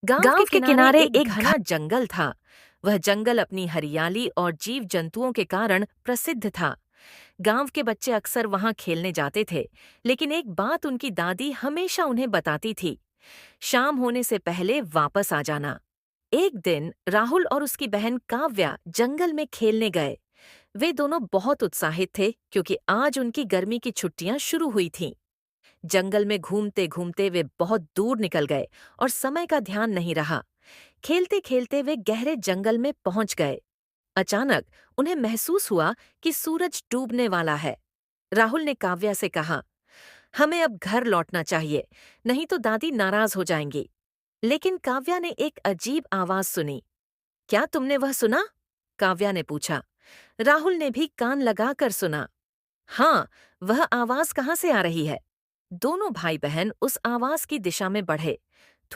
गांव के गांव के किनारे किनारे एक एक घना जंगल था। वह जंगल अपनी हरियाली और जीव जंतुओं के कारण प्रसिद्ध था। गांव के बच्चे अक्सर वहां खेलने जाते थे, लेकिन एक बात उनकी दादी हमेशा उन्हें बताती थी, शाम होने से पहले वापस आ जाना। एक दिन राहुल और उसकी बहन काव्या जंगल में खेलने गए। वे दोनों बहुत उत्साहित थे क्योंकि आज उनकी गर्मी की छुट्टियां शुरू हुई थीं। जंगल में घूमते घूमते वे बहुत दूर निकल गए और समय का ध्यान नहीं रहा। खेलते खेलते वे गहरे जंगल में पहुंच गए। अचानक उन्हें महसूस हुआ कि सूरज डूबने वाला है। राहुल ने काव्या से कहा, हमें अब घर लौटना चाहिए, नहीं तो दादी नाराज हो जाएंगी। लेकिन काव्या ने एक अजीब आवाज सुनी। क्या तुमने वह सुना? काव्या ने पूछा। राहुल ने भी कान लगाकर सुना। हाँ, वह आवाज कहाँ से आ रही है? दोनों भाई बहन उस आवाज की दिशा में बढ़े।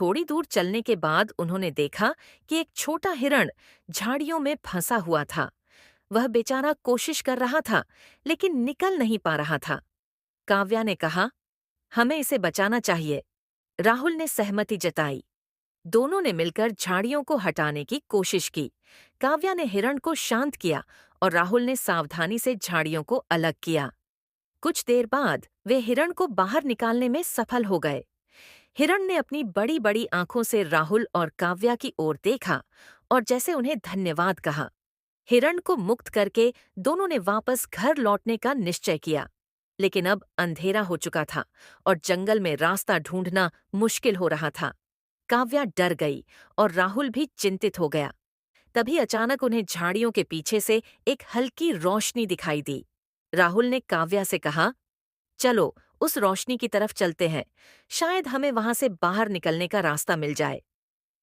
थोड़ी दूर चलने के बाद उन्होंने देखा कि एक छोटा हिरण झाड़ियों में फंसा हुआ था। वह बेचारा कोशिश कर रहा था, लेकिन निकल नहीं पा रहा था। काव्या ने कहा, हमें इसे बचाना चाहिए। राहुल ने सहमति जताई। दोनों ने मिलकर झाड़ियों को हटाने की कोशिश की। काव्या ने हिरण को शांत किया और राहुल ने सावधानी से झाड़ियों को अलग किया। कुछ देर बाद वे हिरण को बाहर निकालने में सफल हो गए। हिरण ने अपनी बड़ी बड़ी आंखों से राहुल और काव्या की ओर देखा और जैसे उन्हें धन्यवाद कहा। हिरण को मुक्त करके दोनों ने वापस घर लौटने का निश्चय किया। लेकिन अब अंधेरा हो चुका था और जंगल में रास्ता ढूंढना मुश्किल हो रहा था। काव्या डर गई और राहुल भी चिंतित हो गया। तभी अचानक उन्हें झाड़ियों के पीछे से एक हल्की रोशनी दिखाई दी। राहुल ने काव्या से कहा, चलो उस रोशनी की तरफ चलते हैं, शायद हमें वहां से बाहर निकलने का रास्ता मिल जाए।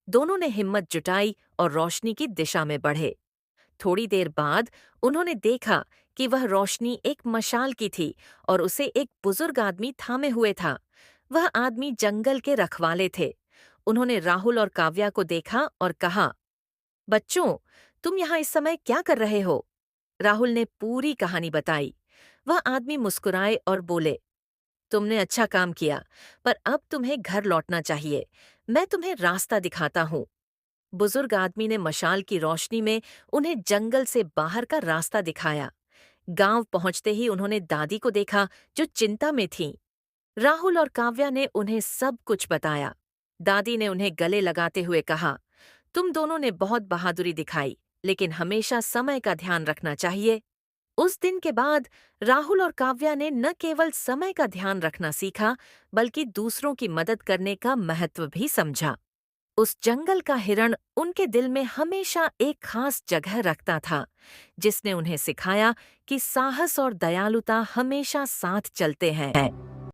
दोनों ने हिम्मत जुटाई और रोशनी की दिशा में बढ़े। थोड़ी देर बाद उन्होंने देखा कि वह रोशनी एक मशाल की थी और उसे एक बुजुर्ग आदमी थामे हुए था। वह आदमी जंगल के रखवाले थे। उन्होंने राहुल और काव्या को देखा और कहा, बच्चों, तुम यहाँ इस समय क्या कर रहे हो? राहुल ने पूरी कहानी बताई। वह आदमी मुस्कुराए और बोले, तुमने अच्छा काम किया, पर अब तुम्हें घर लौटना चाहिए। मैं तुम्हें रास्ता दिखाता हूँ। बुजुर्ग आदमी ने मशाल की रोशनी में उन्हें जंगल से बाहर का रास्ता दिखाया। गांव पहुंचते ही उन्होंने दादी को देखा, जो चिंता में थीं। राहुल और काव्या ने उन्हें सब कुछ बताया। दादी ने उन्हें गले लगाते हुए कहा, तुम दोनों ने बहुत बहादुरी दिखाई, लेकिन हमेशा समय का ध्यान रखना चाहिए। उस दिन के बाद राहुल और काव्या ने न केवल समय का ध्यान रखना सीखा, बल्कि दूसरों की मदद करने का महत्व भी समझा। उस जंगल का हिरण उनके दिल में हमेशा एक खास जगह रखता था, जिसने उन्हें सिखाया कि साहस और दयालुता हमेशा साथ चलते हैं।